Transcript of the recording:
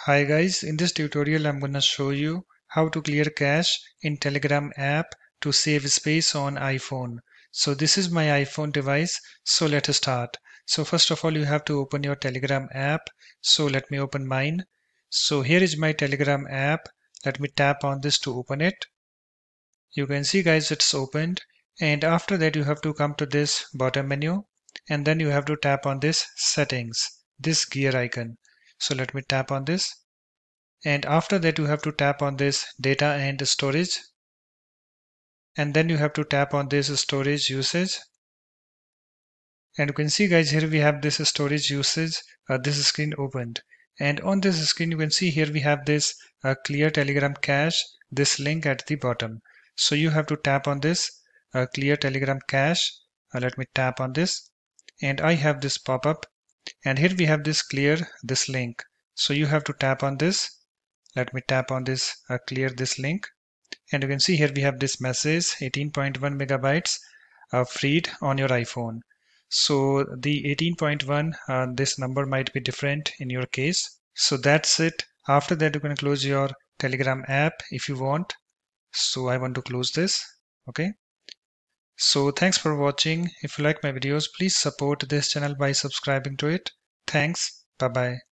Hi guys, in this tutorial I'm gonna show you how to clear cache in Telegram app to save space on iPhone. So this is my iPhone device, so let's start. So first of all you have to open your Telegram app. So let me open mine. So here is my Telegram app. Let me tap on this to open it. You can see guys it's opened, and after that you have to come to this bottom menu, and then you have to tap on this settings, this gear icon. So let me tap on this. And after that you have to tap on this data and storage, and then you have to tap on this storage usage. And you can see guys, here we have this storage usage, this screen opened, and on this screen you can see here we have this clear Telegram cache, this link at the bottom. So you have to tap on this clear Telegram cache. Let me tap on this, and I have this pop-up, and here we have this clear this link. So you have to tap on this. Let me tap on this clear this link, and you can see here we have this message 18.1 megabytes freed on your iPhone. So the 18.1, this number might be different in your case. So that's it. After that you can close your Telegram app if you want. So I want to close this. Okay. So thanks for watching. If you like my videos, please support this channel by subscribing to it. Thanks. Bye bye.